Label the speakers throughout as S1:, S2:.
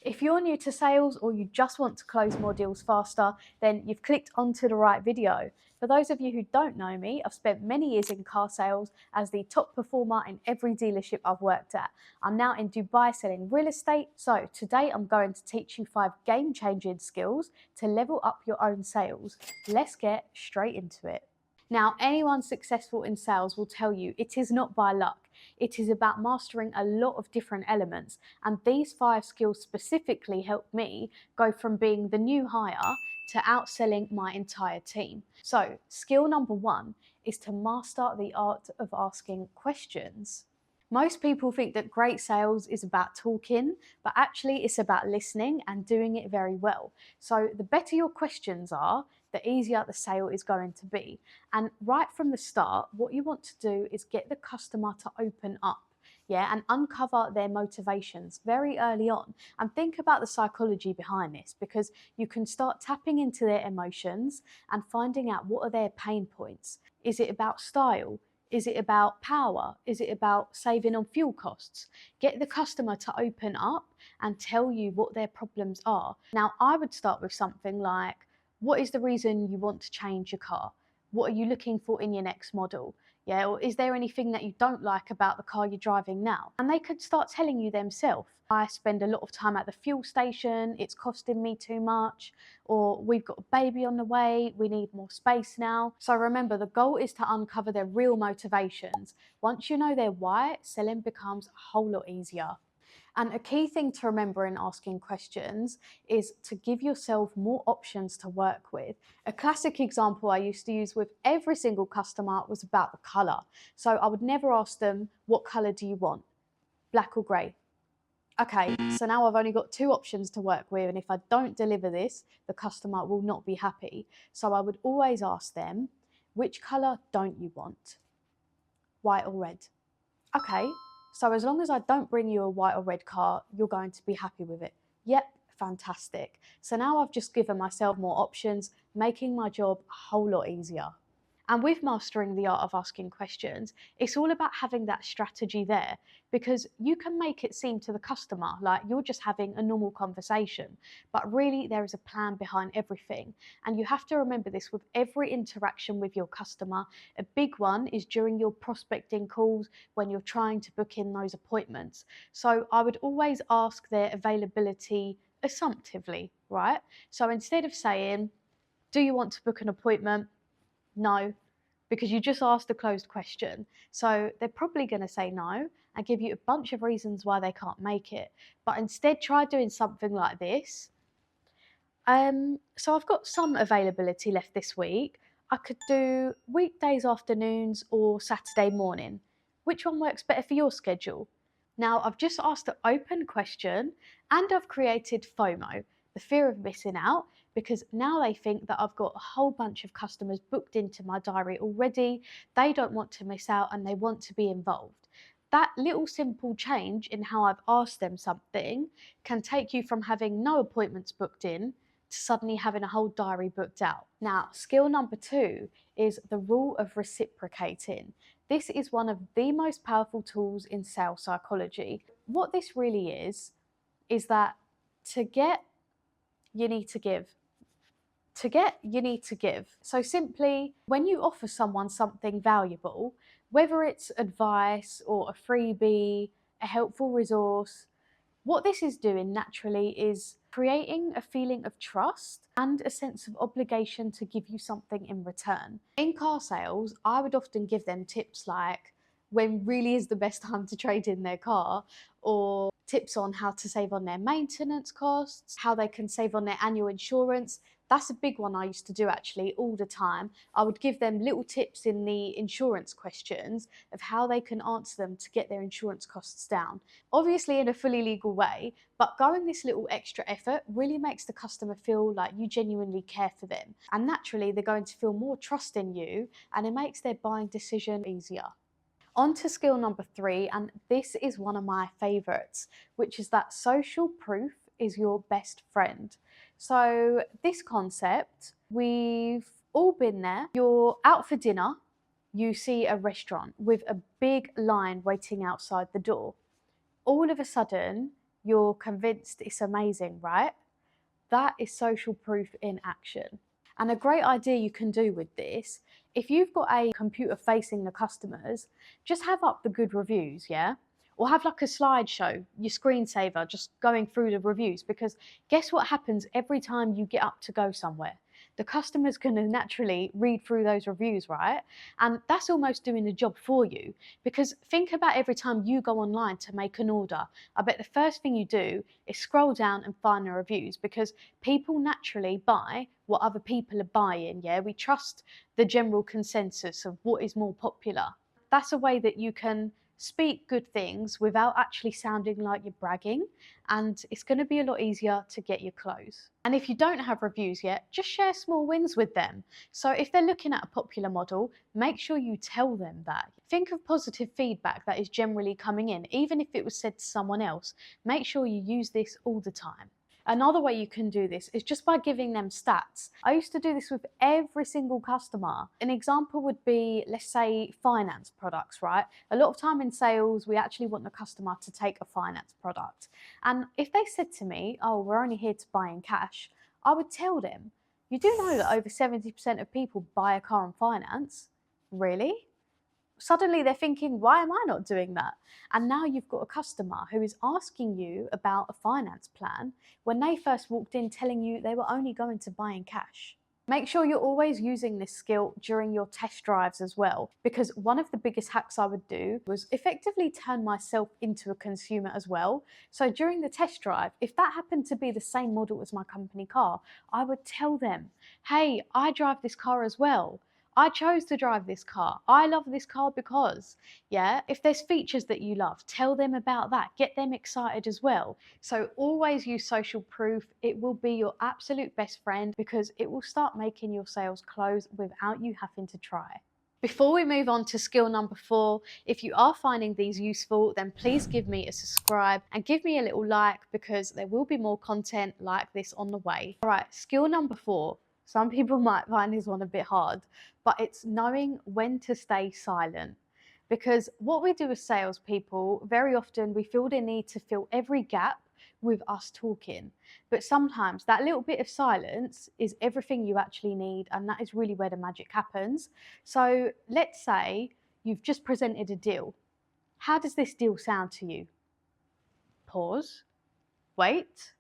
S1: If you're new to sales or you just want to close more deals faster, then you've clicked onto the right video. For those of you who don't know me, I've spent many years in car sales as the top performer in every dealership I've worked at. I'm now in Dubai selling real estate. So today I'm going to teach you 5 game-changing skills to level up your own sales. Let's get straight into it. Now, anyone successful in sales will tell you it is not by luck. It is about mastering a lot of different elements, and these 5 skills specifically helped me go from being the new hire to outselling my entire team. So, skill number 1 is to master the art of asking questions. Most people think that great sales is about talking, but actually it's about listening and doing it very well. So the better your questions are, the easier the sale is going to be. And right from the start, what you want to do is get the customer to open up. And uncover their motivations very early on. And think about the psychology behind this, because you can start tapping into their emotions and finding out what are their pain points. Is it about style? Is it about power? Is it about saving on fuel costs? Get the customer to open up and tell you what their problems are. Now, I would start with something like, what is the reason you want to change your car? What are you looking for in your next model? Or is there anything that you don't like about the car you're driving now? And they could start telling you themselves. I spend a lot of time at the fuel station, it's costing me too much, or we've got a baby on the way, we need more space now. So remember, the goal is to uncover their real motivations. Once you know their why, selling becomes a whole lot easier. And a key thing to remember in asking questions is to give yourself more options to work with. A classic example I used to use with every single customer was about the colour. So I would never ask them, what colour do you want? Black or grey? Okay, so now I've only got 2 options to work with, and if I don't deliver this, the customer will not be happy. So I would always ask them, which colour don't you want? White or red? Okay, so as long as I don't bring you a white or red car, you're going to be happy with it. Yep, fantastic. So now I've just given myself more options, making my job a whole lot easier. And with mastering the art of asking questions, it's all about having that strategy there, because you can make it seem to the customer like you're just having a normal conversation, but really there is a plan behind everything. And you have to remember this with every interaction with your customer. A big one is during your prospecting calls when you're trying to book in those appointments. So I would always ask their availability assumptively, right? So instead of saying, do you want to book an appointment? No, because you just asked a closed question. So they're probably going to say no and give you a bunch of reasons why they can't make it. But instead, try doing something like this. So I've got some availability left this week. I could do weekdays afternoons or Saturday morning. Which one works better for your schedule? Now, I've just asked an open question and I've created FOMO, the fear of missing out, because now they think that I've got a whole bunch of customers booked into my diary already. They don't want to miss out and they want to be involved. That little simple change in how I've asked them something can take you from having no appointments booked in to suddenly having a whole diary booked out. Now, skill number 2 is the rule of reciprocating. This is one of the most powerful tools in sales psychology. What this really is that to get, you need to give. To get, you need to give. So simply, when you offer someone something valuable, whether it's advice or a freebie, a helpful resource, what this is doing naturally is creating a feeling of trust and a sense of obligation to give you something in return. In car sales, I would often give them tips like when really is the best time to trade in their car, or tips on how to save on their maintenance costs, how they can save on their annual insurance. That's a big one I used to do actually all the time. I would give them little tips in the insurance questions of how they can answer them to get their insurance costs down. Obviously in a fully legal way, but going this little extra effort really makes the customer feel like you genuinely care for them. And naturally they're going to feel more trust in you and it makes their buying decision easier. On to skill number 3, and this is one of my favourites, which is that social proof is your best friend. So this concept, we've all been there. You're out for dinner, you see a restaurant with a big line waiting outside the door. All of a sudden, you're convinced it's amazing, right? That is social proof in action. And a great idea you can do with this, if you've got a computer facing the customers, just have up the good reviews, yeah? Or have like a slideshow, your screensaver, just going through the reviews, because guess what happens every time you get up to go somewhere? The customer's going to naturally read through those reviews, right? And that's almost doing the job for you, because think about every time you go online to make an order. I bet the first thing you do is scroll down and find the reviews, because people naturally buy what other people are buying, yeah? We trust the general consensus of what is more popular. That's a way that you can speak good things without actually sounding like you're bragging, and it's going to be a lot easier to get your close. And if you don't have reviews yet, just share small wins with them. So if they're looking at a popular model, make sure you tell them that. Think of positive feedback that is generally coming in, even if it was said to someone else. Make sure you use this all the time. Another way you can do this is just by giving them stats. I used to do this with every single customer. An example would be, let's say, finance products, right? A lot of time in sales, we actually want the customer to take a finance product. And if they said to me, oh, we're only here to buy in cash, I would tell them, you do know that over 70% of people buy a car on finance? Really? Suddenly they're thinking, why am I not doing that? And now you've got a customer who is asking you about a finance plan when they first walked in telling you they were only going to buy in cash. Make sure you're always using this skill during your test drives as well, because one of the biggest hacks I would do was effectively turn myself into a consumer as well. So during the test drive, if that happened to be the same model as my company car, I would tell them, hey, I drive this car as well. I chose to drive this car. I love this car because, yeah, if there's features that you love, tell them about that. Get them excited as well. So always use social proof. It will be your absolute best friend, because it will start making your sales close without you having to try. Before we move on to skill number 4, if you are finding these useful, then please give me a subscribe and give me a little like, because there will be more content like this on the way. All right, skill number 4. Some people might find this one a bit hard, but it's knowing when to stay silent. Because what we do as salespeople, very often we feel the need to fill every gap with us talking. But sometimes that little bit of silence is everything you actually need, and that is really where the magic happens. So let's say you've just presented a deal. How does this deal sound to you? Pause. Wait.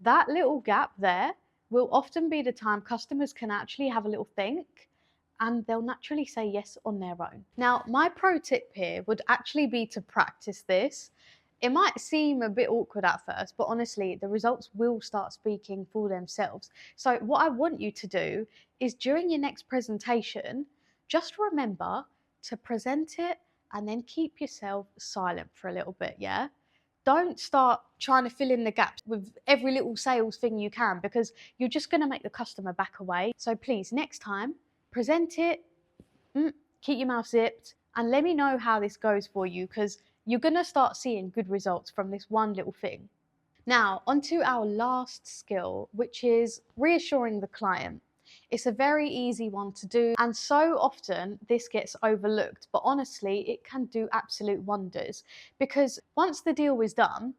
S1: That little gap there will often be the time customers can actually have a little think, and they'll naturally say yes on their own. Now, my pro tip here would actually be to practice this. It might seem a bit awkward at first, but honestly, the results will start speaking for themselves. So what I want you to do is, during your next presentation, just remember to present it and then keep yourself silent for a little bit, yeah? Don't start trying to fill in the gaps with every little sales thing you can, because you're just going to make the customer back away. So please, next time, present it, keep your mouth zipped, and let me know how this goes for you, because you're going to start seeing good results from this one little thing. Now, onto our last skill, which is reassuring the client. It's a very easy one to do, and so often this gets overlooked, but honestly, it can do absolute wonders, because once the deal is done,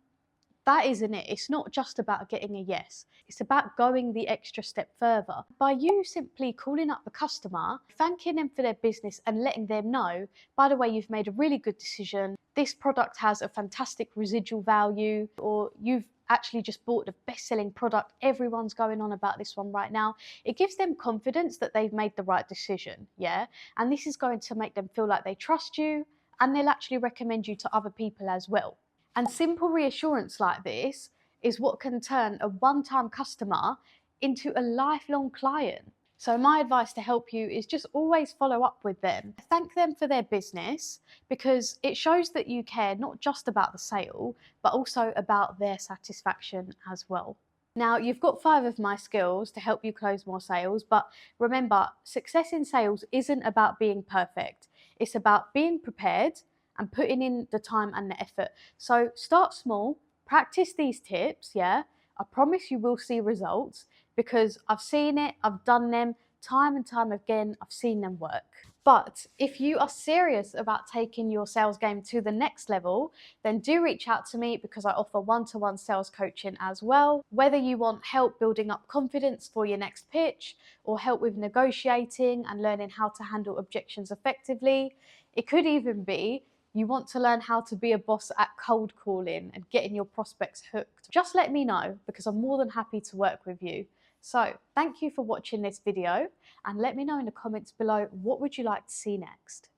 S1: that isn't it. It's not just about getting a yes. It's about going the extra step further. By you simply calling up the customer, thanking them for their business and letting them know, by the way, you've made a really good decision. This product has a fantastic residual value, or you've actually just bought the best-selling product. Everyone's going on about this one right now. It gives them confidence that they've made the right decision, yeah? And this is going to make them feel like they trust you, and they'll actually recommend you to other people as well. And simple reassurance like this is what can turn a one-time customer into a lifelong client. So my advice to help you is just always follow up with them. Thank them for their business, because it shows that you care not just about the sale, but also about their satisfaction as well. Now, you've got 5 of my skills to help you close more sales, but remember, success in sales isn't about being perfect. It's about being prepared and putting in the time and the effort. So start small, practice these tips, yeah? I promise you will see results, because I've seen it, I've done them time and time again, I've seen them work. But if you are serious about taking your sales game to the next level, then do reach out to me because I offer one-to-one sales coaching as well. Whether you want help building up confidence for your next pitch, or help with negotiating and learning how to handle objections effectively, it could even be you want to learn how to be a boss at cold calling and getting your prospects hooked. Just let me know because I'm more than happy to work with you. So thank you for watching this video, and let me know in the comments below, what would you like to see next?